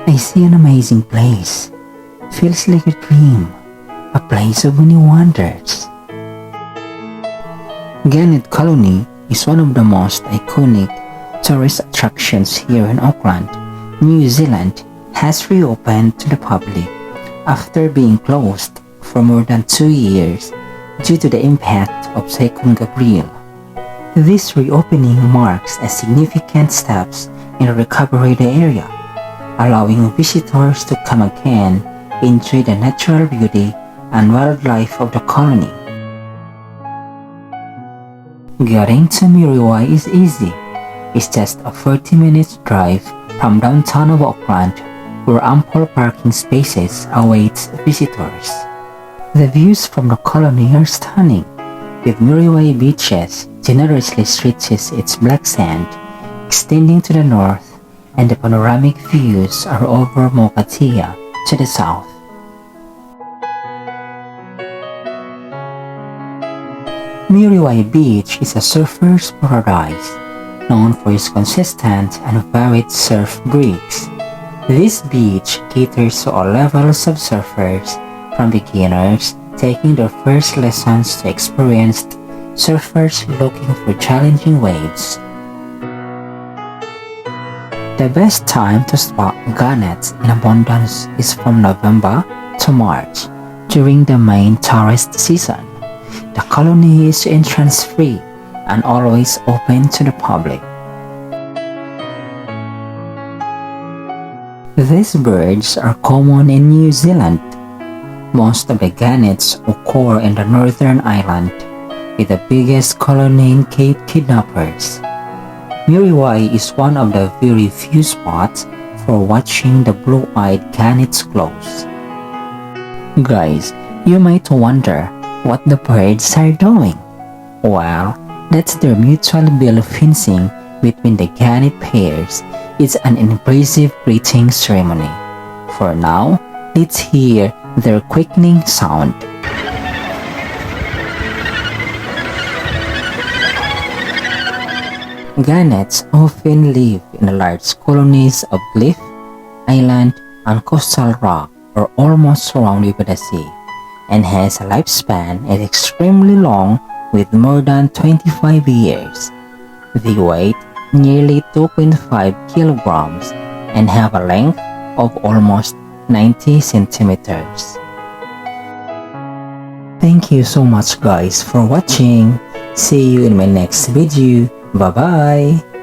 I see an amazing place. Feels like a dream, a place of many wonders. Gannet Colony is one of the most iconic tourist attractions here in Auckland. New Zealand has reopened to the public after being closed for more than 2 years due to the impact of Cyclone Gabrielle. This reopening marks a significant steps in the recovery of the area, allowing visitors to come again enjoy the natural beauty and wildlife of the colony. Getting to Muriwai is easy. It's just a 30-minute drive from downtown of Auckland, where ample parking spaces await visitors. The views from the colony are stunning, with Muriwai beaches generously stretches its black sand, extending to the north, and the panoramic views are over Mokatia to the south. Muriwai Beach is a surfer's paradise, known for its consistent and varied surf breaks. This beach caters to all levels of surfers, from beginners taking their first lessons to experienced surfers looking for challenging waves. The best time to spot gannets in abundance is from November to March, during the main tourist season. The colony is entrance-free and always open to the public. These birds are common in New Zealand. Most of the gannets occur in the northern island, with the biggest colony in Cape Kidnappers. Muriwai is one of the very few spots for watching the blue-eyed gannets close. Guys, you might wonder what the birds are doing. Well, that's their mutual bill fencing between the gannet pairs. It's an impressive greeting ceremony. For now, let's hear their quickening sound. Gannets often live in large colonies of cliff, island, and coastal rock or almost surrounded by the sea, and hence a lifespan is extremely long with more than 25 years. They weigh nearly 2.5 kilograms and have a length of almost 90 centimeters. Thank you so much guys for watching. See you in my next video. Bye bye.